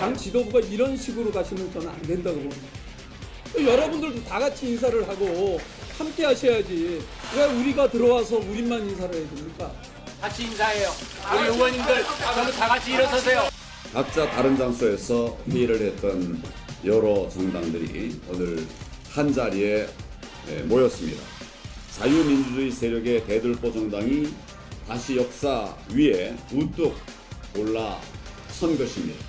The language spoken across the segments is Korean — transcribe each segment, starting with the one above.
당 지도부가 이런 식으로 가시면 저는 안 된다고 봅니다. 여러분들도 다 같이 인사를 하고 함께 하셔야지 왜 우리가 들어와서 우리만 인사를 해야 됩니까? 같이 인사해요. 우리 의원님들 전부 다 같이 일어서세요. 각자 다른 장소에서 회의를 했던 여러 정당들이 오늘 한 자리에 모였습니다. 자유민주주의 세력의 대들보 정당이 다시 역사 위에 우뚝 올라선 것입니다.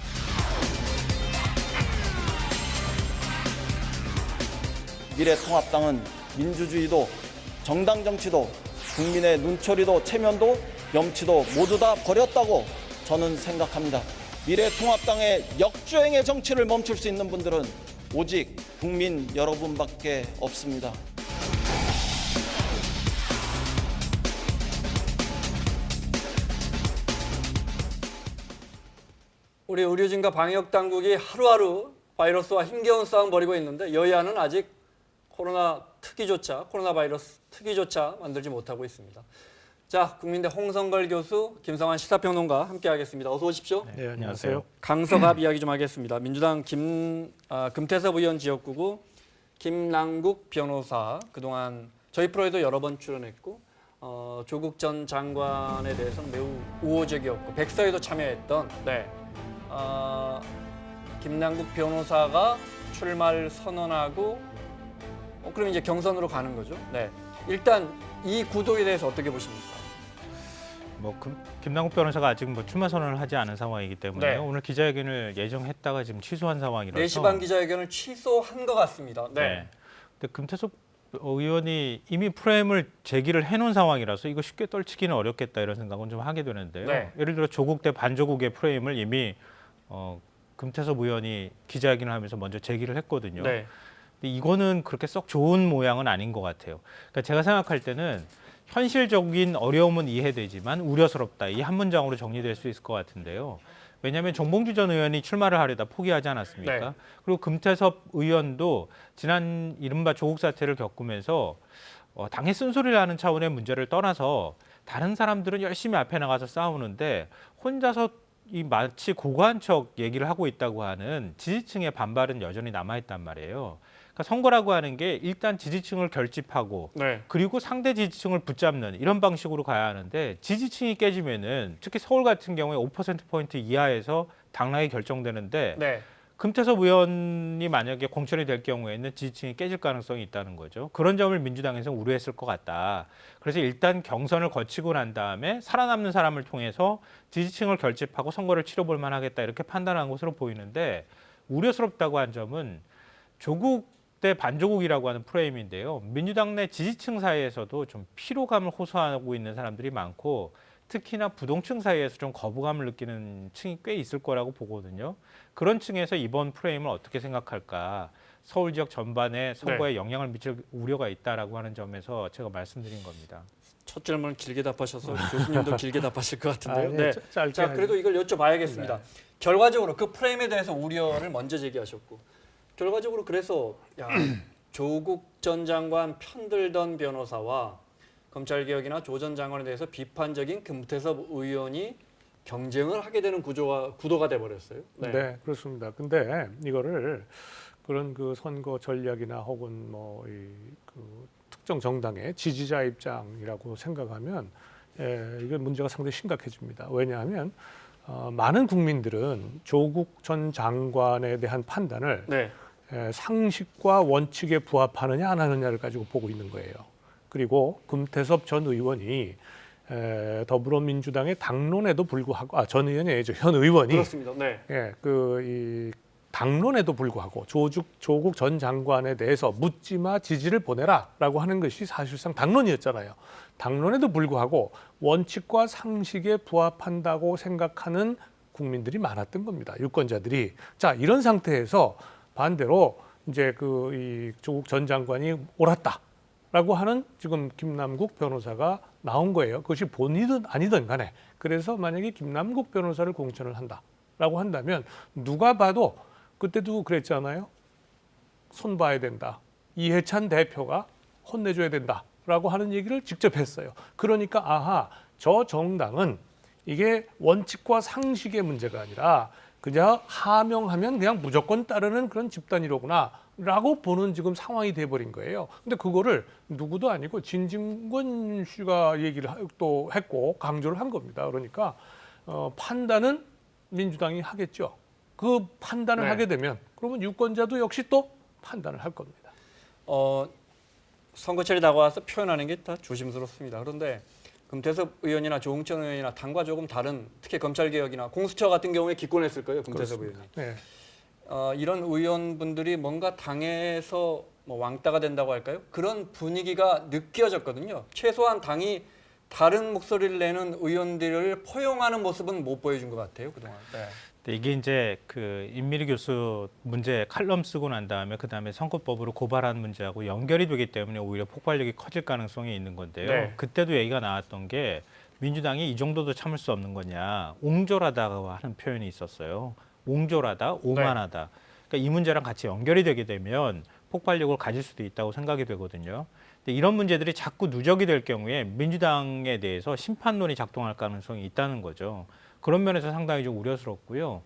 미래통합당은 민주주의도 정당 정치도 국민의 눈초리도 체면도 염치도 모두 다 버렸다고 저는 생각합니다. 미래통합당의 역주행의 정치를 멈출 수 있는 분들은 오직 국민 여러분밖에 없습니다. 우리 의료진과 방역당국이 하루하루 바이러스와 힘겨운 싸움 벌이고 있는데 여야는 아직 코로나 바이러스 특기조차 만들지 못하고 있습니다. 자, 국민대 홍성걸 교수, 김성환 시사평론가 함께하겠습니다. 어서 오십시오. 네, 안녕하세요. 강서갑 이야기 좀 하겠습니다. 민주당 금태섭 의원 지역구고 김남국 변호사 그동안 저희 프로에도 여러 번 출연했고 조국 전 장관에 대해서는 매우 우호적이었고 백서에도 참여했던 김남국 변호사가 출마를 선언하고 그럼 이제 경선으로 가는 거죠. 네. 일단 이 구도에 대해서 어떻게 보십니까? 김남국 변호사가 아직 출마 선언을 하지 않은 상황이기 때문에 네. 오늘 기자회견을 예정했다가 지금 취소한 상황이라서 4시 반 기자회견을 취소한 것 같습니다. 네. 근데 금태섭 의원이 이미 프레임을 제기를 해놓은 상황이라서 이거 쉽게 떨치기는 어렵겠다 이런 생각은 좀 하게 되는데요. 네. 예를 들어 조국 대 반조국의 프레임을 이미 금태섭 의원이 기자회견을 하면서 먼저 제기를 했거든요. 네. 근데 이거는 그렇게 썩 좋은 모양은 아닌 것 같아요. 그러니까 제가 생각할 때는 현실적인 어려움은 이해되지만 우려스럽다. 이 한 문장으로 정리될 수 있을 것 같은데요. 왜냐하면 정봉주 전 의원이 출마를 하려다 포기하지 않았습니까? 네. 그리고 금태섭 의원도 지난 이른바 조국 사태를 겪으면서 당의 쓴소리를 하는 차원의 문제를 떠나서 다른 사람들은 열심히 앞에 나가서 싸우는데 혼자서 이 마치 고고한 척 얘기를 하고 있다고 하는 지지층의 반발은 여전히 남아있단 말이에요. 그러니까 선거라고 하는 게 일단 지지층을 결집하고 네. 그리고 상대 지지층을 붙잡는 이런 방식으로 가야 하는데 지지층이 깨지면은 특히 서울 같은 경우에 5%포인트 이하에서 당락이 결정되는데 네. 금태섭 의원이 만약에 공천이 될 경우에는 지지층이 깨질 가능성이 있다는 거죠. 그런 점을 민주당에서 우려했을 것 같다. 그래서 일단 경선을 거치고 난 다음에 살아남는 사람을 통해서 지지층을 결집하고 선거를 치러볼 만하겠다 이렇게 판단한 것으로 보이는데 우려스럽다고 한 점은 조국 대 반조국이라고 하는 프레임인데요. 민주당 내 지지층 사이에서도 좀 피로감을 호소하고 있는 사람들이 많고 특히나 부동층 사이에서 좀 거부감을 느끼는 층이 꽤 있을 거라고 보거든요. 그런 층에서 이번 프레임을 어떻게 생각할까? 서울 지역 전반에 선거에 영향을 미칠 우려가 있다라고 하는 점에서 제가 말씀드린 겁니다. 첫 질문 길게 답하셔서 교수님도 길게 답하실 것 같은데요. 네. 짧게 자, 그래도 이걸 여쭤봐야겠습니다. 네. 결과적으로 그 프레임에 대해서 우려를 먼저 제기하셨고 결과적으로 그래서 조국 전 장관 편들던 변호사와 검찰개혁이나 조 전 장관에 대해서 비판적인 금태섭 의원이 경쟁을 하게 되는 구도가 돼버렸어요. 네, 그렇습니다. 근데 이거를 그런 그 선거 전략이나 혹은 그 특정 정당의 지지자 입장이라고 생각하면 이게 문제가 상당히 심각해집니다. 왜냐하면 많은 국민들은 조국 전 장관에 대한 판단을 네. 상식과 원칙에 부합하느냐 안 하느냐를 가지고 보고 있는 거예요. 그리고 금태섭 전 의원이 더불어민주당의 당론에도 불구하고 전 의원이 아니죠. 현 의원이 그렇습니다. 네. 이 당론에도 불구하고 조국 전 장관에 대해서 묻지마 지지를 보내라라고 하는 것이 사실상 당론이었잖아요. 당론에도 불구하고 원칙과 상식에 부합한다고 생각하는 국민들이 많았던 겁니다. 유권자들이. 자, 이런 상태에서 반대로 이제 이 조국 전 장관이 옳았다라고 하는 지금 김남국 변호사가 나온 거예요. 그것이 본이든 아니든 간에. 그래서 만약에 김남국 변호사를 공천을 한다라고 한다면 누가 봐도 그때도 그랬잖아요. 손 봐야 된다. 이해찬 대표가 혼내줘야 된다라고 하는 얘기를 직접 했어요. 그러니까 아하, 저 정당은 이게 원칙과 상식의 문제가 아니라 그저 하명하면 그냥 무조건 따르는 그런 집단이로구나라고 보는 지금 상황이 돼버린 거예요. 근데 그거를 누구도 아니고 진중권 씨가 얘기를 또 했고 강조를 한 겁니다. 그러니까 판단은 민주당이 하겠죠. 그 판단을 네. 하게 되면 그러면 유권자도 역시 또 판단을 할 겁니다. 선거철이 다가와서 표현하는 게 다 조심스럽습니다. 그런데 금태섭 의원이나 조응천 의원이나 당과 조금 다른 특히 검찰개혁이나 공수처 같은 경우에 기권했을 거예요. 금태섭 의원이. 네. 이런 의원분들이 뭔가 당에서 뭐 왕따가 된다고 할까요? 그런 분위기가 느껴졌거든요. 최소한 당이 다른 목소리를 내는 의원들을 포용하는 모습은 못 보여준 것 같아요. 그동안. 네. 근데 이게 이제 그 임미리 교수 문제 칼럼 쓰고 난 다음에 그다음에 선거법으로 고발한 문제하고 연결이 되기 때문에 오히려 폭발력이 커질 가능성이 있는 건데요. 네. 그때도 얘기가 나왔던 게 민주당이 이 정도도 참을 수 없는 거냐, 옹졸하다고 하는 표현이 있었어요. 옹졸하다, 오만하다. 그러니까 이 문제랑 같이 연결이 되게 되면 폭발력을 가질 수도 있다고 생각이 되거든요. 근데 이런 문제들이 자꾸 누적이 될 경우에 민주당에 대해서 심판론이 작동할 가능성이 있다는 거죠. 그런 면에서 상당히 좀 우려스럽고요.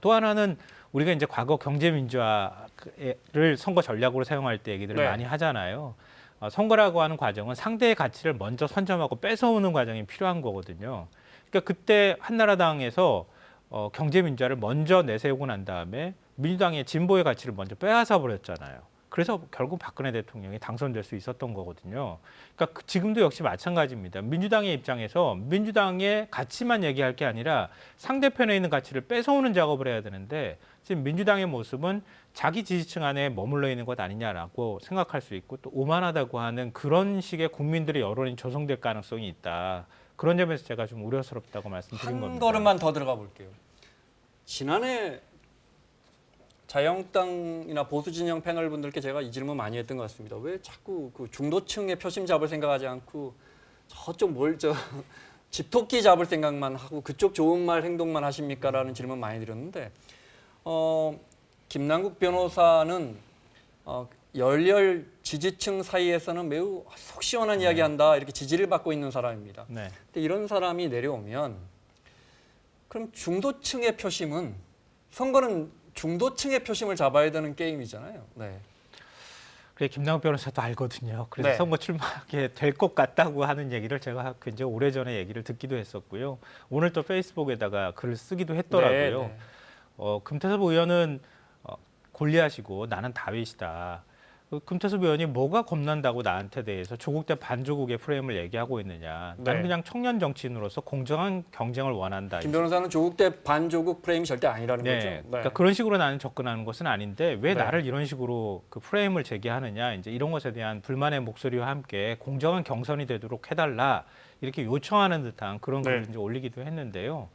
또 하나는 우리가 이제 과거 경제민주화를 선거 전략으로 사용할 때 얘기들을 네. 많이 하잖아요. 선거라고 하는 과정은 상대의 가치를 먼저 선점하고 뺏어오는 과정이 필요한 거거든요. 그러니까 그때 한나라당에서 경제민주화를 먼저 내세우고 난 다음에 민주당의 진보의 가치를 먼저 빼앗아 버렸잖아요. 그래서 결국 박근혜 대통령이 당선될 수 있었던 거거든요. 그러니까 지금도 역시 마찬가지입니다. 민주당의 입장에서 민주당의 가치만 얘기할 게 아니라 상대편에 있는 가치를 뺏어오는 작업을 해야 되는데 지금 민주당의 모습은 자기 지지층 안에 머물러 있는 것 아니냐라고 생각할 수 있고 또 오만하다고 하는 그런 식의 국민들의 여론이 조성될 가능성이 있다. 그런 점에서 제가 좀 우려스럽다고 말씀드린 한 겁니다. 걸음만 더 들어가 볼게요. 지난해 자유한국당이나 보수 진영 패널 분들께 제가 이 질문 많이 했던 것 같습니다. 왜 자꾸 그 중도층의 표심 잡을 생각하지 않고 저쪽 집토끼 잡을 생각만 하고 그쪽 좋은 말 행동만 하십니까라는 질문 많이 드렸는데 김남국 변호사는 열렬 지지층 사이에서는 매우 속 시원한 이야기한다 이렇게 지지를 받고 있는 사람입니다. 네. 근데 이런 사람이 내려오면 그럼 중도층의 표심은 선거는 중도층의 표심을 잡아야 되는 게임이잖아요. 네. 그래 김남국 변호사도 알거든요. 그래서 네. 선거 출마하게 될 것 같다고 하는 얘기를 제가 굉장히 오래전에 얘기를 듣기도 했었고요. 오늘 또 페이스북에다가 글을 쓰기도 했더라고요. 네, 네. 금태섭 의원은 골리앗이고 나는 다윗이다. 금태섭 의원이 뭐가 겁난다고 나한테 대해서 조국 대 반조국의 프레임을 얘기하고 있느냐. 나는 네. 그냥 청년 정치인으로서 공정한 경쟁을 원한다. 김 변호사는 조국 대 반조국 프레임이 절대 아니라는 네, 거죠. 네. 그러니까 그런 식으로 나는 접근하는 것은 아닌데 왜 네. 나를 이런 식으로 그 프레임을 제기하느냐 이제 이런 것에 대한 불만의 목소리와 함께 공정한 경선이 되도록 해달라 이렇게 요청하는 듯한 그런 네. 글을 이제 올리기도 했는데요.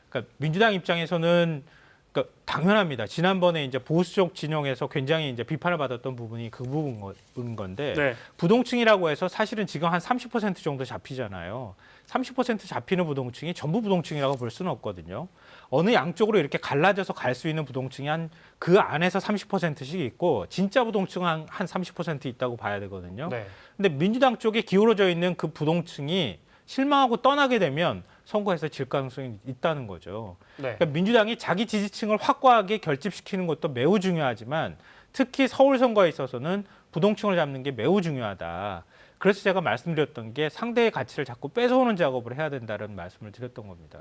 그러니까 민주당 입장에서는 그러니까 당연합니다. 지난번에 이제 보수적 진영에서 굉장히 이제 비판을 받았던 부분이 그 부분인 건데 네. 부동층이라고 해서 사실은 지금 한 30% 정도 잡히잖아요. 30% 잡히는 부동층이 전부 부동층이라고 볼 수는 없거든요. 어느 양쪽으로 이렇게 갈라져서 갈 수 있는 부동층이 한 그 안에서 30%씩 있고 진짜 부동층은 한 30% 있다고 봐야 되거든요. 네. 근데 민주당 쪽에 기울어져 있는 그 부동층이 실망하고 떠나게 되면 선거에서 질 가능성이 있다는 거죠. 네. 그러니까 민주당이 자기 지지층을 확고하게 결집시키는 것도 매우 중요하지만 특히 서울 선거에 있어서는 부동층을 잡는 게 매우 중요하다. 그래서 제가 말씀드렸던 게 상대의 가치를 자꾸 뺏어오는 작업을 해야 된다는 말씀을 드렸던 겁니다.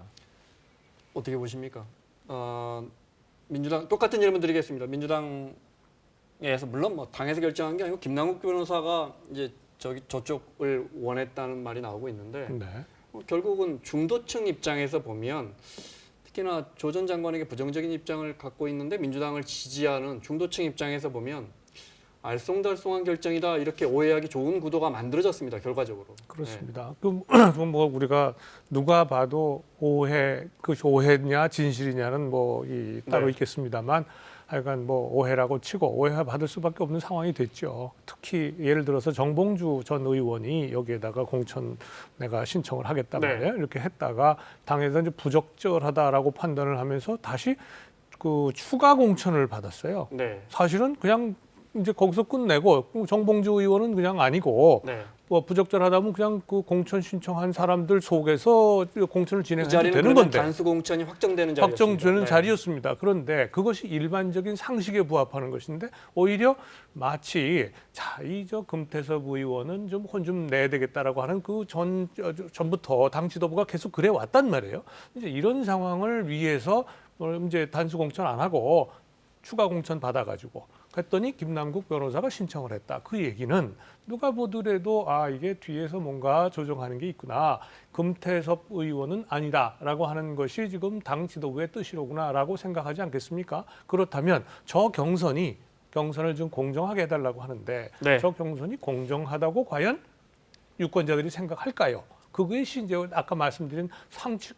어떻게 보십니까? 민주당 똑같은 질문 드리겠습니다. 민주당에서 물론 뭐 당에서 결정한 게 아니고 김남국 변호사가 이제 저쪽을 원했다는 말이 나오고 있는데 네. 결국은 중도층 입장에서 보면 특히나 조 전 장관에게 부정적인 입장을 갖고 있는데 민주당을 지지하는 중도층 입장에서 보면 알쏭달쏭한 결정이다 이렇게 오해하기 좋은 구도가 만들어졌습니다. 결과적으로. 그렇습니다. 그럼 뭐 우리가 누가 봐도 그것이 오해냐 진실이냐는 뭐 따로 네. 있겠습니다만 하여간 뭐 오해라고 치고 오해받을 수밖에 없는 상황이 됐죠. 특히 예를 들어서 정봉주 전 의원이 여기에다가 공천 내가 신청을 하겠다 네. 말이에요. 이렇게 했다가 당에서 이제 부적절하다라고 판단을 하면서 다시 그 추가 공천을 받았어요. 네. 사실은 그냥 이제 거기서 끝내고 정봉주 의원은 그냥 아니고 네. 뭐 부적절하다면 그냥 그 공천 신청한 사람들 속에서 공천을 이 진행해도 자리는 되는 그러면 건데 단수 공천이 확정되는 자리였습니다. 확정되는 네. 자리였습니다. 그런데 그것이 일반적인 상식에 부합하는 것인데 오히려 마치 자, 이 저 금태섭 의원은 좀 혼 좀 내야 되겠다라고 하는 그 전부터 당 지도부가 계속 그래 왔단 말이에요. 이제 이런 상황을 위해서 이제 단수 공천 안 하고 추가 공천 받아가지고 그랬더니 김남국 변호사가 신청을 했다. 그 얘기는 누가 보더라도 아 이게 뒤에서 뭔가 조정하는 게 있구나. 금태섭 의원은 아니다라고 하는 것이 지금 당 지도부의 뜻이로구나라고 생각하지 않겠습니까? 그렇다면 저 경선을 좀 공정하게 해달라고 하는데 네. 저 경선이 공정하다고 과연 유권자들이 생각할까요? 그것이 이제 아까 말씀드린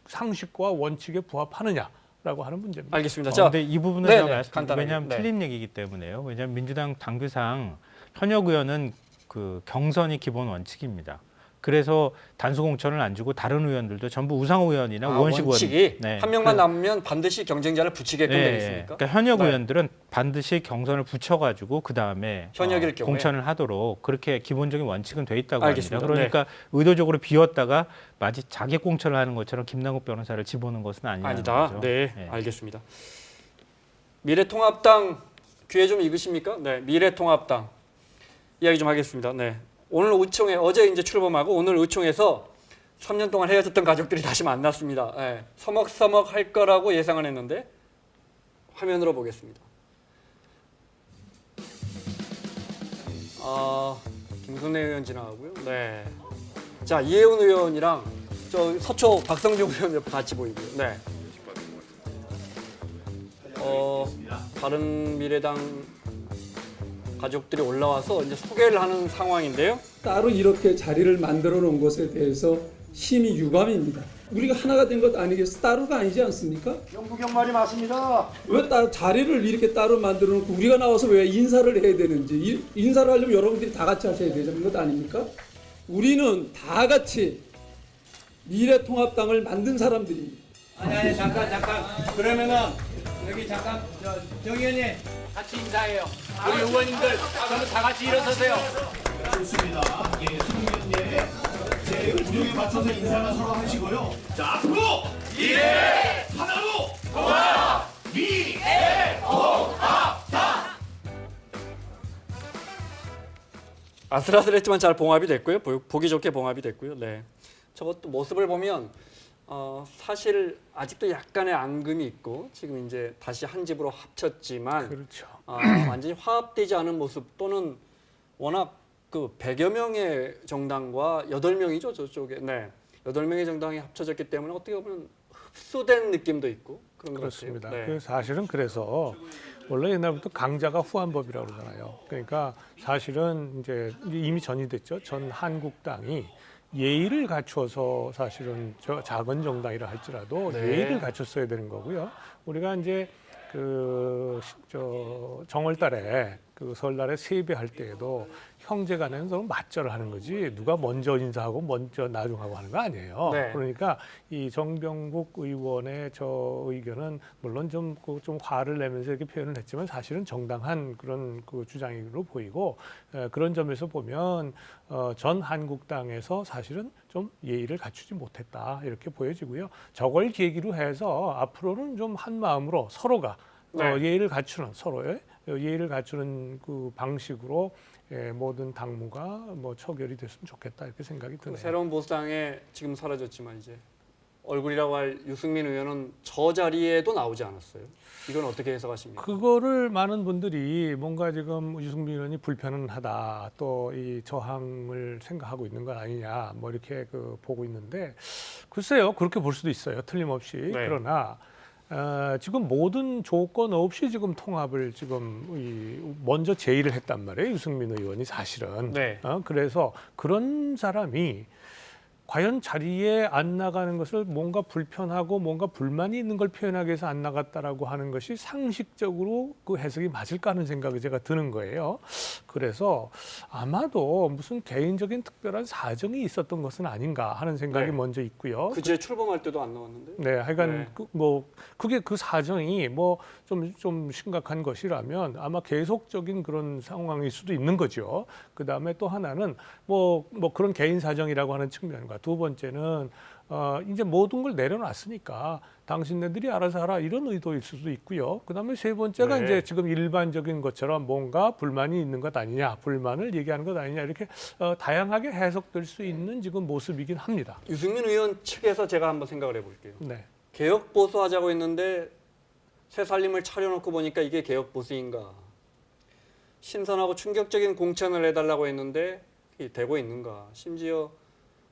상식과 원칙에 부합하느냐라고 하는 문제입니다. 알겠습니다. 자, 근데 이 부분은 네네, 제가 말씀 간단하게. 왜냐하면 네. 틀린 얘기이기 때문에요. 왜냐하면 민주당 당규상 현역 의원은 그 경선이 기본 원칙입니다. 그래서 단수 공천을 안 주고 다른 의원들도 전부 우상호 의원이나 우원식 원칙이 의원 네. 한 명만 남으면 반드시 경쟁자를 붙이게끔 되어 있습니까? 그러니까 현역 네. 의원들은 반드시 경선을 붙여가지고 그 다음에 현역일 경우에. 공천을 하도록 그렇게 기본적인 원칙은 돼 있다고 알겠습니다. 합니다. 그러니까 의도적으로 비웠다가 마치 자기 공천을 하는 것처럼 김남국 변호사를 집어넣은 것은 아니라는 아니다. 거죠. 네, 네. 알겠습니다. 미래통합당 귀에 좀 익으십니까? 네, 미래통합당 이야기 좀 하겠습니다. 네, 오늘 의총에 어제 이제 출범하고 오늘 의총에서 3년 동안 헤어졌던 가족들이 다시 만났습니다. 네, 서먹서먹 할 거라고 예상을 했는데 화면으로 보겠습니다. 김순례 의원 지나가고요. 네, 자 이혜훈 의원이랑 저 서초 박성중 의원 옆에 같이 보이고요. 네. 다른 미래당 가족들이 올라와서 이제 소개를 하는 상황인데요. 따로 이렇게 자리를 만들어 놓은 것에 대해서 심히 유감입니다. 우리가 하나가 된 것 아니겠어? 따로가 아니지 않습니까? 영국형 말이 맞습니다. 왜 자리를 이렇게 따로 만들어 놓고 우리가 나와서 왜 인사를 해야 되는지 인사를 하려면 여러분들이 다 같이 하셔야 되는 것 아닙니까? 우리는 다 같이 미래통합당을 만든 사람들입니다. 아니 잠깐 그러면은 여기 잠깐 정 의원님 같이 인사해요. 우리 의원님들 저는 다 같이 일어서세요. 좋습니다. 예, 승의원님 제 구령에 맞춰서 인사를 서로 하시고요. 자, 앞으로 미래 하나로 통합 미래 아슬아슬했지만 잘 봉합이 됐고요. 보기 좋게 봉합이 됐고요. 네. 저것도 모습을 보면 사실 아직도 약간의 앙금이 있고 지금 이제 다시 한 집으로 합쳤지만 그렇죠. 완전히 화합되지 않은 모습 또는 워낙 그 100여 명의 정당과 8명이죠 저쪽에. 네. 8명의 정당이 합쳐졌기 때문에 어떻게 보면 흡수된 느낌도 있고 그런 것 그렇습니다. 같아요. 그 사실은 그래서 원래 옛날부터 강자가 후한법이라고 그러잖아요. 그러니까 사실은 이제 이미 전이됐죠. 전 한국당이 예의를 갖춰서 사실은 저 작은 정당이라 할지라도 네. 예의를 갖췄어야 되는 거고요. 우리가 이제 정월달에 그 설날에 세배할 때에도 형제간에는 서로 맞절을 하는 거지 누가 먼저 인사하고 먼저 나중하고 하는 거 아니에요. 네. 그러니까 이 정병국 의원의 저 의견은 물론 좀 화를 내면서 이렇게 표현을 했지만 사실은 정당한 그런 그 주장으로 보이고 그런 점에서 보면 전 한국당에서 사실은 좀 예의를 갖추지 못했다 이렇게 보여지고요. 저걸 계기로 해서 앞으로는 좀 한 마음으로 서로가 예의를 갖추는 서로의 예의를 갖추는 그 방식으로 모든 당무가 뭐 처결이 됐으면 좋겠다 이렇게 생각이 드네요. 새로운 보수당에 지금 사라졌지만 이제 얼굴이라고 할 유승민 의원은 저 자리에도 나오지 않았어요. 이건 어떻게 해석하십니까? 그거를 많은 분들이 뭔가 지금 유승민 의원이 불편하다 또 이 저항을 생각하고 있는 건 아니냐 뭐 이렇게 보고 있는데 글쎄요 그렇게 볼 수도 있어요 틀림없이. 네. 그러나 지금 모든 조건 없이 지금 통합을 지금 먼저 제의를 했단 말이에요 유승민 의원이 사실은. 네. 그래서 그런 사람이 과연 자리에 안 나가는 것을 뭔가 불편하고 뭔가 불만이 있는 걸 표현하기 위해서 안 나갔다라고 하는 것이 상식적으로 그 해석이 맞을까 하는 생각이 제가 드는 거예요. 그래서 아마도 무슨 개인적인 특별한 사정이 있었던 것은 아닌가 하는 생각이 네. 먼저 있고요. 그제 출범할 때도 안 나왔는데. 네, 하여간 네. 그게 그 사정이 뭐 좀 심각한 것이라면 아마 계속적인 그런 상황일 수도 있는 거죠. 그 다음에 또 하나는 뭐 그런 개인 사정이라고 하는 측면과 두 번째는 이제 모든 걸 내려놨으니까 당신네들이 알아서 하라 이런 의도일 수도 있고요. 그 다음에 세 번째가 네. 이제 지금 일반적인 것처럼 뭔가 불만이 있는 것 아니냐, 불만을 얘기하는 것 아니냐 이렇게 다양하게 해석될 수 있는 지금 모습이긴 합니다. 유승민 의원 측에서 제가 한번 생각을 해볼게요. 네. 개혁 보수하자고 했는데 새 살림을 차려놓고 보니까 이게 개혁 보수인가? 신선하고 충격적인 공천을 해달라고 했는데 이게 되고 있는가? 심지어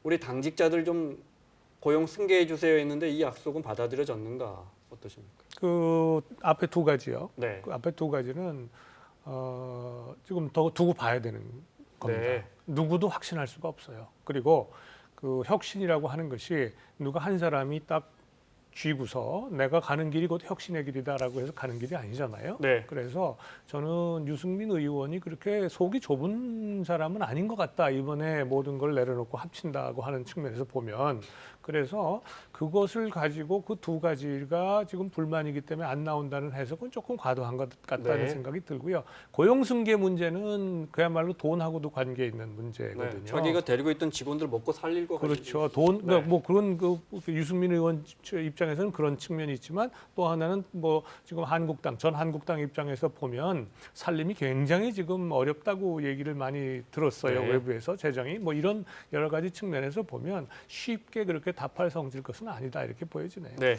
우리 당직자들 좀 고용 승계해 주세요 했는데 이 약속은 받아들여졌는가? 어떠십니까? 그 앞에 두 가지요. 네. 그 앞에 두 가지는 지금 더 두고 봐야 되는 겁니다. 네. 누구도 확신할 수가 없어요. 그리고 그 혁신이라고 하는 것이 누가 한 사람이 딱 쥐고서 내가 가는 길이 곧 혁신의 길이다라고 해서 가는 길이 아니잖아요. 네. 그래서 저는 유승민 의원이 그렇게 속이 좁은 사람은 아닌 것 같다. 이번에 모든 걸 내려놓고 합친다고 하는 측면에서 보면 그래서 그것을 가지고 그 두 가지가 지금 불만이기 때문에 안 나온다는 해석은 조금 과도한 것 같다는 네. 생각이 들고요. 고용승계 문제는 그야말로 돈하고도 관계 있는 문제거든요. 네. 자기가 데리고 있던 직원들 먹고 살릴 거 그렇죠. 돈, 네. 뭐 그런 그 유승민 의원 입장에서는 그런 측면이 있지만 또 하나는 뭐 지금 전 한국당 입장에서 보면 살림이 굉장히 지금 어렵다고 얘기를 많이 들었어요. 네. 외부에서 재정이 뭐 이런 여러 가지 측면에서 보면 쉽게 그렇게 답할 성질 것은 아니다 이렇게 보여지네요. 네.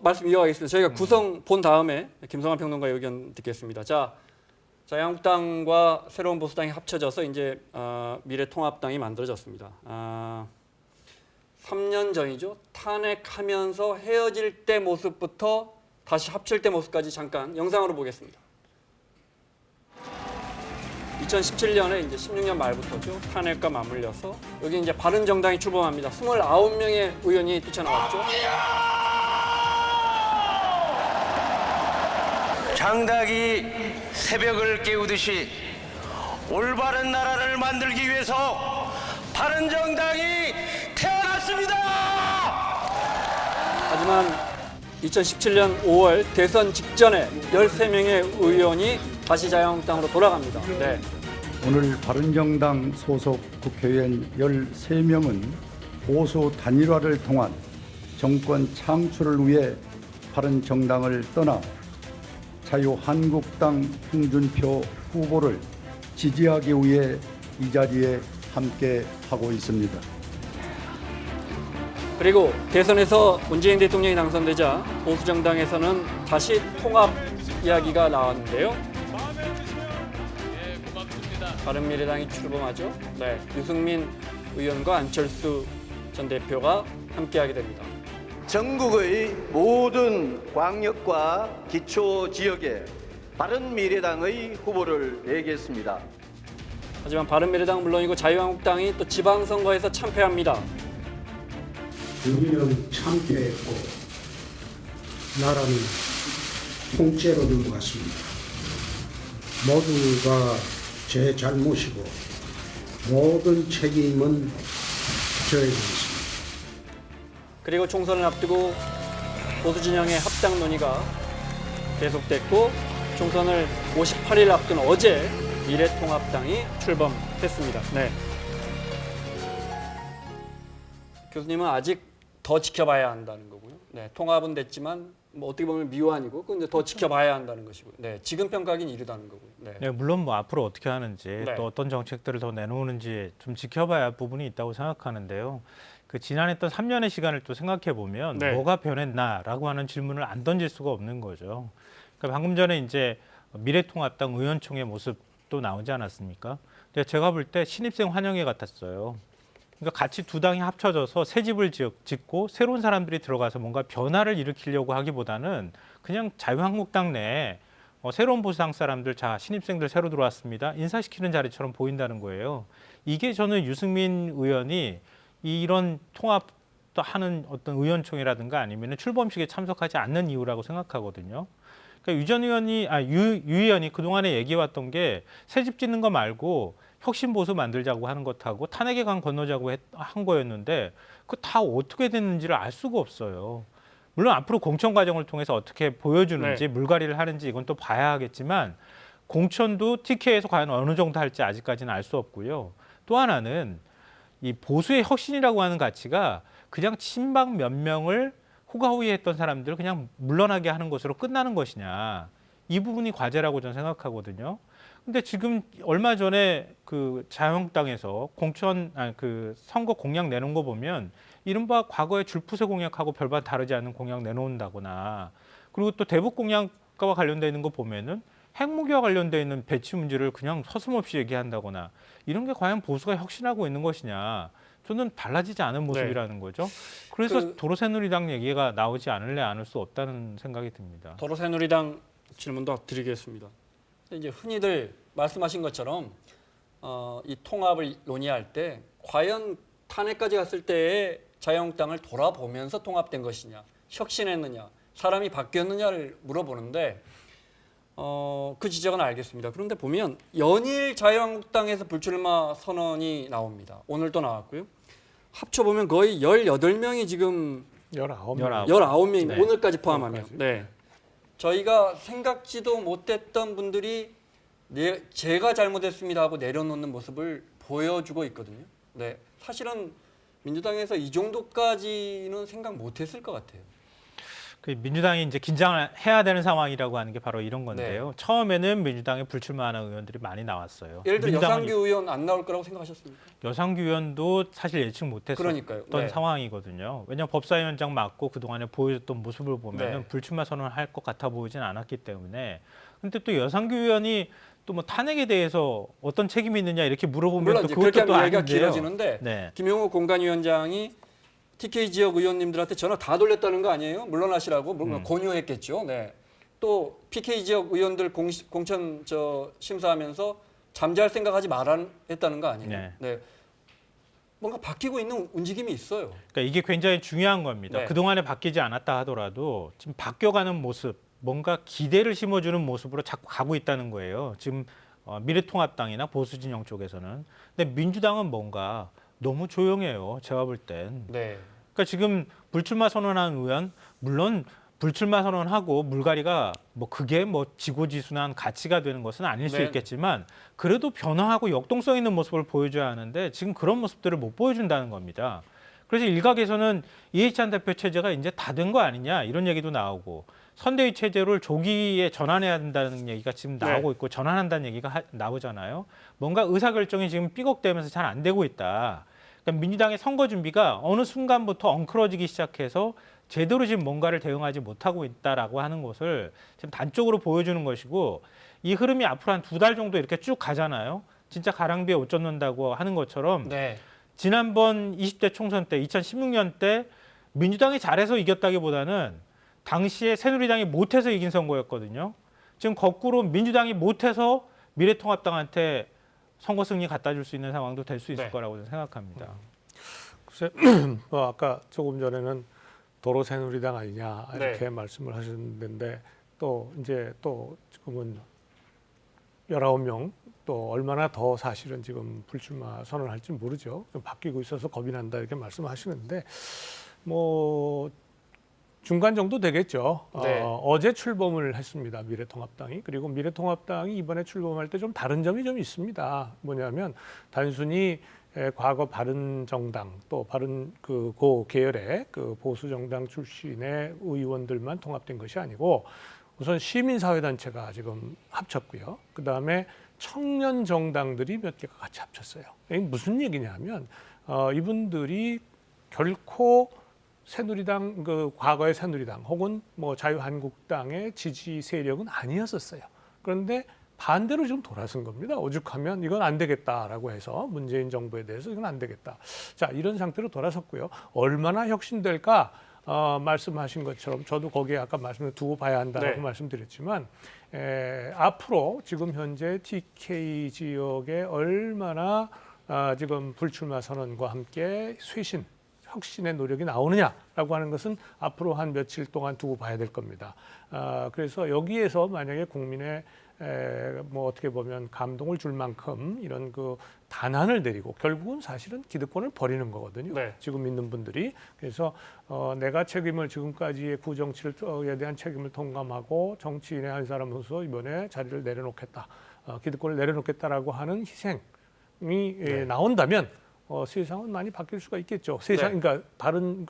말씀 이어가겠습니다. 저희가 구성 본 다음에 김성환 평론가 의견 듣겠습니다. 자, 자유한국당과 새로운 보수당이 합쳐져서 이제 미래통합당이 만들어졌습니다. 3년 전이죠. 탄핵하면서 헤어질 때 모습부터 다시 합칠 때 모습까지 잠깐 영상으로 보겠습니다. 2017년에 이제 16년 말부터죠. 탄핵과 맞물려서 여기 이제 바른정당이 출범합니다. 29명의 의원이 뛰쳐나왔죠. 장닭이 새벽을 깨우듯이 올바른 나라를 만들기 위해서 바른정당이 태어났습니다. 하지만 2017년 5월 대선 직전에 13명의 의원이 다시 자유한국당으로 돌아갑니다. 네. 오늘 바른정당 소속 국회의원 13명은 보수 단일화를 통한 정권 창출을 위해 바른정당을 떠나 자유한국당 홍준표 후보를 지지하기 위해 이 자리에 함께 하고 있습니다. 그리고 대선에서 문재인 대통령이 당선되자 보수정당에서는 다시 통합 이야기가 나왔는데요. 바른미래당이 출범하죠. 네, 유승민 의원과 안철수 전 대표가 함께하게 됩니다. 전국의 모든 광역과 기초 지역에 바른미래당의 후보를 내겠습니다. 하지만 바른미래당은 물론이고 자유한국당이 또 지방선거에서 참패합니다. 우리는 참패했고 나라는 통째로 넘어갔습니다. 모두가 제 잘못이고 모든 책임은 저에게 있습니다. 그리고 총선을 앞두고 보수 진영의 합당 논의가 계속됐고 총선을 58일 앞둔 어제 미래통합당이 출범했습니다. 네. 교수님은 아직 더 지켜봐야 한다는 거고요. 네, 통합은 됐지만 뭐 어떻게 보면 미완이고 근데 더 지켜봐야 한다는 것이고요. 네, 지금 평가하기는 이르다는 거고요. 네. 네, 물론 뭐 앞으로 어떻게 하는지 네. 또 어떤 정책들을 더 내놓는지 좀 지켜봐야 할 부분이 있다고 생각하는데요. 그 지난했던 3년의 시간을 또 생각해 보면 네. 뭐가 변했나라고 하는 질문을 안 던질 수가 없는 거죠. 그러니까 방금 전에 이제 미래통합당 의원총회 모습도 나오지 않았습니까? 근데 제가 볼 때 신입생 환영회 같았어요. 그러니까 같이 두 당이 합쳐져서 새 집을 짓고 새로운 사람들이 들어가서 뭔가 변화를 일으키려고 하기보다는 그냥 자유한국당 내에 새로운 보수당 사람들, 자 신입생들 새로 들어왔습니다. 인사시키는 자리처럼 보인다는 거예요. 이게 저는 유승민 의원이 이런 통합도 하는 어떤 의원총회라든가 아니면 출범식에 참석하지 않는 이유라고 생각하거든요. 그러니까 유 의원이 그동안에 얘기해왔던 게 새집 짓는 거 말고 혁신 보수 만들자고 하는 것하고 탄핵에 강 건너자고 한 거였는데 그 다 어떻게 됐는지를 알 수가 없어요. 물론 앞으로 공천 과정을 통해서 어떻게 보여주는지 물갈이를 하는지 이건 또 봐야 하겠지만 공천도 TK에서 과연 어느 정도 할지 아직까지는 알 수 없고요. 또 하나는 이 보수의 혁신이라고 하는 가치가 그냥 친박 몇 명을 호가호위했던 사람들을 그냥 물러나게 하는 것으로 끝나는 것이냐. 이 부분이 과제라고 저는 생각하거든요. 근데 지금 얼마 전에 그 자유한국당에서 그 선거 공약 내놓은 거 보면 이른바 과거의 줄푸세 공약하고 별반 다르지 않은 공약 내놓는다거나 그리고 또 대북 공약과 관련되어 있는 거 보면은 핵무기와 관련되어 있는 배치 문제를 그냥 서슴없이 얘기한다거나 이런 게 과연 보수가 혁신하고 있는 것이냐. 저는 달라지지 않은 모습이라는 거죠. 그래서 도로새누리당 얘기가 나오지 않을 수 없다는 생각이 듭니다. 도로새누리당 질문도 드리겠습니다. 이제 흔히들 말씀하신 것처럼 이 통합을 논의할 때 과연 탄핵까지 갔을 때의 자유한국당을 돌아보면서 통합된 것이냐, 혁신했느냐, 사람이 바뀌었느냐를 물어보는데 그 지적은 알겠습니다. 그런데 보면 연일 자유한국당에서 불출마 선언이 나옵니다. 오늘도 나왔고요. 합쳐보면 거의 18명이 지금 19명이 네. 오늘까지 포함하면 네. 저희가 생각지도 못했던 분들이 제가 잘못했습니다 하고 내려놓는 모습을 보여주고 있거든요. 네, 사실은 민주당에서 이 정도까지는 생각 못했을 것 같아요. 그 민주당이 이제 긴장을 해야 되는 상황이라고 하는 게 바로 이런 건데요. 처음에는 민주당에 불출마하는 의원들이 많이 나왔어요. 예를 들어 여상규 의원 안 나올 거라고 생각하셨습니까? 여상규 의원도 사실 예측 못했었던 네. 상황이거든요. 왜냐하면 법사위원장 맡고 그동안에 보여줬던 모습을 보면 네. 불출마 선언을 할 것 같아 보이진 않았기 때문에. 근데 또 여상규 의원이 또 뭐 탄핵에 대해서 어떤 책임이 있느냐 이렇게 물어보면 물론 또 그렇게 그것도 또 하면 얘기가 아닌데요. 길어지는데 네. 김용호 공관위원장이 TK 지역 의원님들한테 전화 다 돌렸다는 거 아니에요? 물러나시라고 권유했겠죠. 네. 또 PK 지역 의원들 공천 심사하면서 잠재할 생각하지 말아 했다는 거 아니에요? 네. 네. 뭔가 바뀌고 있는 움직임이 있어요. 그러니까 이게 굉장히 중요한 겁니다. 네. 그동안에 바뀌지 않았다 하더라도 지금 바뀌어가는 모습, 뭔가 기대를 심어주는 모습으로 자꾸 가고 있다는 거예요. 지금 미래통합당이나 보수진영 쪽에서는. 근데 민주당은 뭔가 너무 조용해요. 제가 볼 땐. 네. 그러니까 지금 불출마 선언한 의원, 물론 불출마 선언하고 물갈이가 뭐 그게 뭐 지고지순한 가치가 되는 것은 아닐 수 네. 있겠지만 그래도 변화하고 역동성 있는 모습을 보여줘야 하는데 지금 그런 모습들을 못 보여준다는 겁니다. 그래서 일각에서는 이해찬 대표 체제가 이제 다 된 거 아니냐 이런 얘기도 나오고 선대위 체제를 조기에 전환해야 된다는 얘기가 지금 나오고 있고 전환한다는 얘기가 나오잖아요. 뭔가 의사결정이 지금 삐걱대면서 잘 안 되고 있다. 그러니까 민주당의 선거 준비가 어느 순간부터 엉클어지기 시작해서 제대로 지금 뭔가를 대응하지 못하고 있다라고 하는 것을 지금 단적으로 보여주는 것이고 이 흐름이 앞으로 한 2달 정도 이렇게 쭉 가잖아요. 진짜 가랑비에 옷 젖는다고 하는 것처럼 네. 지난번 20대 총선 때 2016년 때 민주당이 잘해서 이겼다기보다는 당시에 새누리당이 못해서 이긴 선거였거든요. 지금 거꾸로 민주당이 못해서 미래통합당한테 선거 승리 갖다 줄 수 있는 상황도 될 수 있을 네. 거라고 생각합니다. 글쎄, 아까 조금 전에는 도로새누리당 아니냐 이렇게 말씀을 하셨는데 또 이제 또 지금은 19명 또 얼마나 더 사실은 지금 불출마 선언할지 모르죠. 좀 바뀌고 있어서 겁이 난다 이렇게 말씀하시는데 뭐 중간 정도 되겠죠. 네. 어제 출범을 했습니다. 미래통합당이. 그리고 미래통합당이 이번에 출범할 때 좀 다른 점이 좀 있습니다. 뭐냐면 단순히 과거 바른정당 또 바른 고 계열의 그 보수정당 출신의 의원들만 통합된 것이 아니고 우선 시민사회단체가 지금 합쳤고요. 그 다음에 청년 정당들이 몇 개가 같이 합쳤어요. 이게 무슨 얘기냐면 이분들이 결코 새누리당 그 과거의 새누리당 혹은 뭐 자유한국당의 지지 세력은 아니었었어요. 그런데 반대로 지금 돌아선 겁니다. 오죽하면 이건 안 되겠다라고 해서 문재인 정부에 대해서 이건 안 되겠다. 자, 이런 상태로 돌아섰고요. 얼마나 혁신될까? 말씀하신 것처럼 저도 거기에 아까 말씀을 두고 봐야 한다고 말씀드렸지만 앞으로 지금 현재 TK 지역에 얼마나 지금 불출마 선언과 함께 쇄신, 혁신의 노력이 나오느냐라고 하는 것은 앞으로 한 며칠 동안 두고 봐야 될 겁니다. 그래서 여기에서 만약에 국민의 뭐 어떻게 보면 감동을 줄 만큼 이런 그 단안을 내리고 결국은 사실은 기득권을 버리는 거거든요. 네. 지금 있는 분들이. 그래서 내가 책임을 지금까지의 구정치에 대한 책임을 통감하고 정치인의 한 사람으로서 이번에 자리를 내려놓겠다, 기득권을 내려놓겠다라고 하는 희생이 나온다면 세상은 많이 바뀔 수가 있겠죠. 세상, 그러니까 다른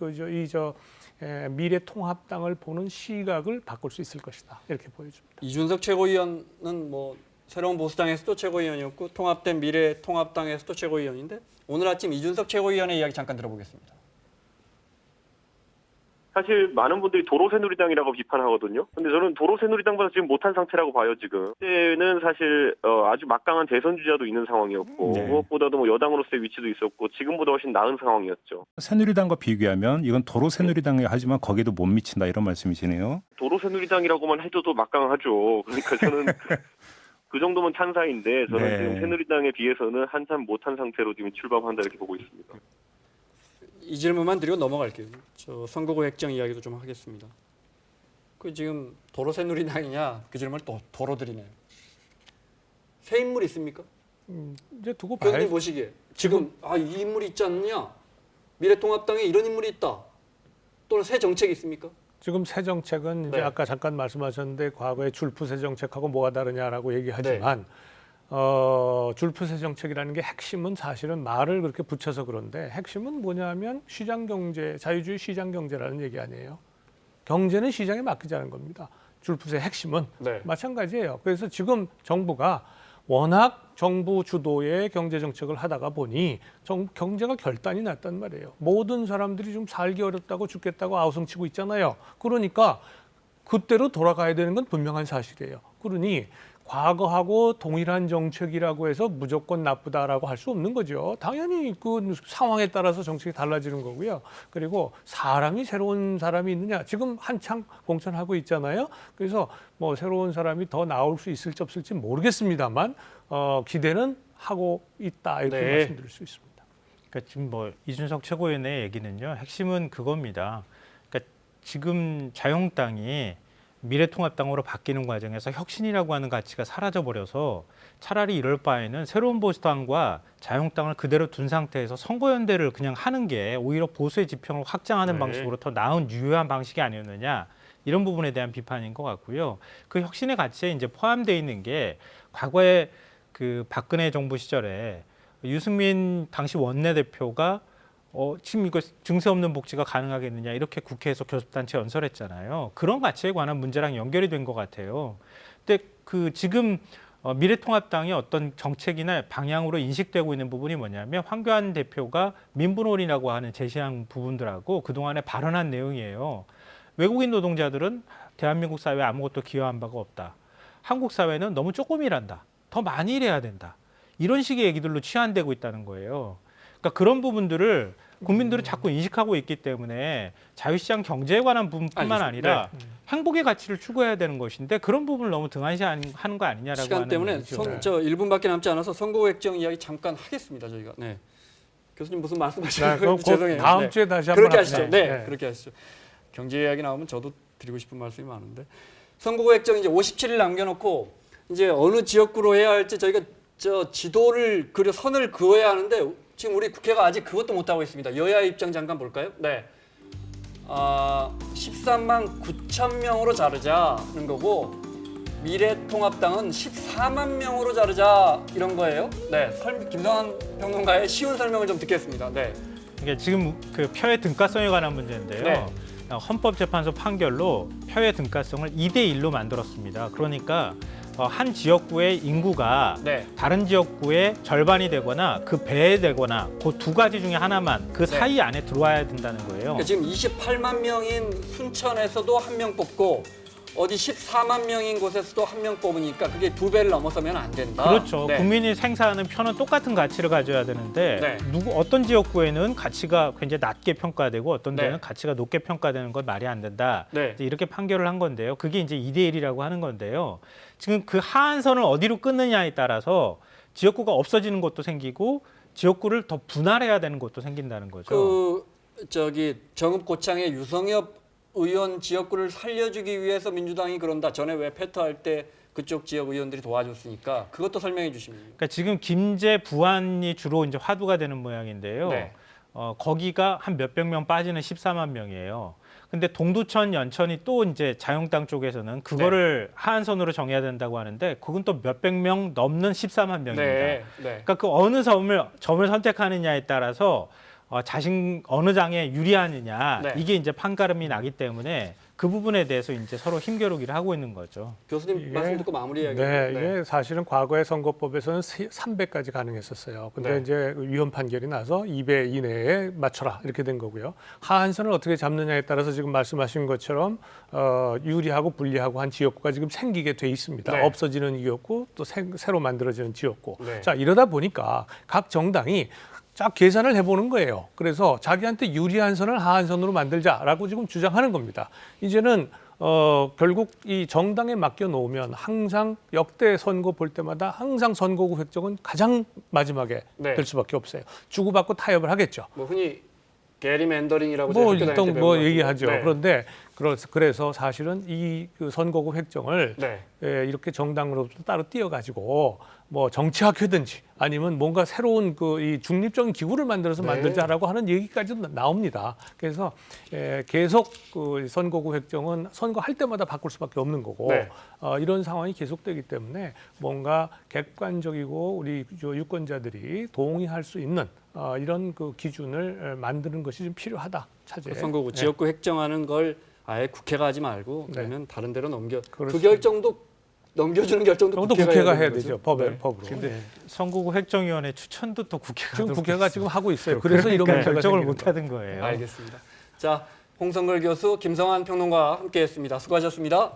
미래통합당을 보는 시각을 바꿀 수 있을 것이다. 이렇게 보여줍니다. 이준석 최고위원은 뭐 새로운 보수당에서도 최고위원이었고 통합된 미래통합당에서도 최고위원인데 오늘 아침 이준석 최고위원의 이야기 잠깐 들어보겠습니다. 사실 많은 분들이 도로새누리당이라고 비판하거든요. 근데 저는 도로새누리당보다 지금 못한 상태라고 봐요, 지금. 그때는 사실 아주 막강한 대선 주자도 있는 상황이었고 무엇보다도 뭐 여당으로서의 위치도 있었고 지금보다 훨씬 나은 상황이었죠. 새누리당과 비교하면 이건 도로새누리당이 하지만 거기도 못 미친다 이런 말씀이시네요. 도로새누리당이라고만 해도 막강하죠. 그러니까 저는 그 정도면 찬사인데 저는 지금 새누리당에 비해서는 한참 못한 상태로 지금 출범한다 이렇게 보고 있습니다. 이 질문만 드리고 넘어갈게요. 저 선거구 획정 이야기도 좀 하겠습니다. 그 지금 도로새누리당이냐 그 질문을 또 도로 드리네요. 새 인물 있습니까? 이제 두고 교수님 봐야죠. 보시기에 지금 이 인물이 있지 않느냐? 미래통합당에 이런 인물이 있다. 또는 새 정책이 있습니까? 지금 새 정책은 이제 아까 잠깐 말씀하셨는데 과거에 줄푸새 정책하고 뭐가 다르냐라고 얘기하지만 줄푸새 정책이라는 게 핵심은 사실은 말을 그렇게 붙여서 그런데 핵심은 뭐냐면 시장 경제, 자유주의 시장 경제라는 얘기 아니에요. 경제는 시장에 맡기자는 겁니다. 줄푸새 핵심은 마찬가지예요. 그래서 지금 정부가 워낙 정부 주도의 경제 정책을 하다가 보니 경제가 결단이 났단 말이에요. 모든 사람들이 좀 살기 어렵다고 죽겠다고 아우성치고 있잖아요. 그러니까 그때로 돌아가야 되는 건 분명한 사실이에요. 그러니 과거하고 동일한 정책이라고 해서 무조건 나쁘다라고 할 수 없는 거죠. 당연히 그 상황에 따라서 정책이 달라지는 거고요. 그리고 새로운 사람이 있느냐. 지금 한창 공천하고 있잖아요. 그래서 뭐 새로운 사람이 더 나올 수 있을지 없을지 모르겠습니다만 기대는 하고 있다 이렇게 말씀드릴 수 있습니다. 그러니까 지금 뭐 이준석 최고위원의 얘기는요. 핵심은 그겁니다. 그러니까 지금 자유한국당이 미래통합당으로 바뀌는 과정에서 혁신이라고 하는 가치가 사라져버려서 차라리 이럴 바에는 새로운 보수당과 자유한국당을 그대로 둔 상태에서 선거연대를 그냥 하는 게 오히려 보수의 지평을 확장하는 방식으로 더 나은 유효한 방식이 아니었느냐 이런 부분에 대한 비판인 것 같고요. 그 혁신의 가치에 이제 포함되어 있는 게 과거에 그 박근혜 정부 시절에 유승민 당시 원내대표가 지금 이거 증세 없는 복지가 가능하겠느냐 이렇게 국회에서 교섭단체 연설했잖아요. 그런 가치에 관한 문제랑 연결이 된 것 같아요. 근데 그 지금 미래통합당이 어떤 정책이나 방향으로 인식되고 있는 부분이 뭐냐면 황교안 대표가 민분홀이라고 하는 제시한 부분들하고 그동안에 발언한 내용이에요. 외국인 노동자들은 대한민국 사회에 아무것도 기여한 바가 없다. 한국 사회는 너무 조금 일한다. 더 많이 일해야 된다. 이런 식의 얘기들로 치환되고 있다는 거예요. 그러니까 그런 부분들을 국민들이 자꾸 인식하고 있기 때문에 자유시장 경제에 관한 부분뿐만 아니라 행복의 가치를 추구해야 되는 것인데 그런 부분을 너무 등한시하는 거 아니냐라고 시간 하는 때문에 얘기죠. 저 1분밖에 남지 않아서 선거구 획정 이야기 잠깐 하겠습니다. 저희가. 교수님 무슨 말씀하시는 건지 죄송해요. 다음 주에 다시 한번 그렇게 하시죠. 그렇게 하시죠. 경제 이야기 나오면 저도 드리고 싶은 말씀이 많은데 선거구 획정 이제 57일 남겨놓고 이제 어느 지역구로 해야 할지 저희가 지도를 선을 그어야 하는데 지금 우리 국회가 아직 그것도 못하고 있습니다. 여야 입장 잠깐 볼까요? 13만 9천 명으로 자르자는 거고 미래통합당은 14만 명으로 자르자 이런 거예요. 김성환 평론가의 쉬운 설명을 좀 듣겠습니다. 이게 지금 그 표의 등가성에 관한 문제인데요. 헌법재판소 판결로 표의 등가성을 2대1로 만들었습니다. 그러니까 한 지역구의 인구가 다른 지역구의 절반이 되거나 그 배에 되거나 그 두 가지 중에 하나만 그 사이 안에 들어와야 된다는 거예요. 그러니까 지금 28만 명인 순천에서도 한 명 뽑고 어디 14만 명인 곳에서도 한 명 뽑으니까 그게 2배를 넘어서면 안 된다. 그렇죠. 국민이 생사하는 표는 똑같은 가치를 가져야 되는데 어떤 지역구에는 가치가 굉장히 낮게 평가되고 어떤 데는 가치가 높게 평가되는 건 말이 안 된다. 이렇게 판결을 한 건데요. 그게 이제 2대1이라고 하는 건데요. 지금 그 하한선을 어디로 끊느냐에 따라서 지역구가 없어지는 것도 생기고 지역구를 더 분할해야 되는 것도 생긴다는 거죠. 그 저기 정읍 고창의 유성엽 의원 지역구를 살려주기 위해서 민주당이 그런다. 전에 왜 패트할 때 그쪽 지역 의원들이 도와줬으니까 그것도 설명해 주시면. 그러니까 지금 김제 부안이 주로 이제 화두가 되는 모양인데요. 네. 거기가 한 몇백 명 빠지는 14만 명이에요. 근데 동두천, 연천이 또 이제 자유한국당 쪽에서는 그거를 하한선으로 정해야 된다고 하는데 그건 또 몇백 명 넘는 14만 명입니다. 네. 네. 그러니까 그 어느 점을 선택하느냐에 따라서 자신 어느 장에 유리하느냐 네. 이게 이제 판가름이 나기 때문에 그 부분에 대해서 이제 서로 힘겨루기를 하고 있는 거죠. 교수님 말씀 듣고 마무리해야겠네요. 네, 이게 사실은 과거의 선거법에서는 3배까지 가능했었어요. 근데 네. 이제 위헌 판결이 나서 2배 이내에 맞춰라 이렇게 된 거고요. 하한선을 어떻게 잡느냐에 따라서 지금 말씀하신 것처럼 유리하고 불리하고 한 지역구가 지금 생기게 돼 있습니다. 네. 없어지는 지역구 또 새로 만들어지는 지역구. 네. 자, 이러다 보니까 각 정당이 쫙 계산을 해보는 거예요. 그래서 자기한테 유리한 선을 하한선으로 만들자라고 지금 주장하는 겁니다. 이제는 결국 이 정당에 맡겨 놓으면 항상 역대 선거 볼 때마다 항상 선거구 획정은 가장 마지막에 네. 될 수밖에 없어요. 주고받고 타협을 하겠죠. 뭐 흔히 게리맨더링이라고 뭐 학교 다닐 때 일단 배운 뭐 것 같은데. 얘기하죠. 네. 그런데 그래서 사실은 이 그 선거구 획정을 네. 이렇게 정당으로부터 따로 띄어가지고 뭐 정치학회든지 아니면 뭔가 새로운 그 이 중립적인 기구를 만들어서 네. 만들자라고 하는 얘기까지도 나옵니다. 그래서 계속 그 선거구 획정은 선거할 때마다 바꿀 수밖에 없는 거고 네. 이런 상황이 계속되기 때문에 뭔가 객관적이고 우리 유권자들이 동의할 수 있는 이런 그 기준을 만드는 것이 좀 필요하다. 차제. 선거구 네. 지역구 획정하는 걸 아예 국회가 하지 말고 네. 그러면 다른 데로 넘겨 그 그렇습니다. 결정도 넘겨주는 결정도 국회가 해야 되는 되죠. 거죠. 법으로. 근데 선거구 획정위원회 추천도 또 국회가 지금 하도록 국회가 했어요. 지금 하고 있어요. 그래서 이런 그러니까 문제가 결정을 생기는 못 거예요. 하는 거예요. 알겠습니다. 자, 홍성걸 교수, 김성환 평론가와 함께했습니다. 수고하셨습니다.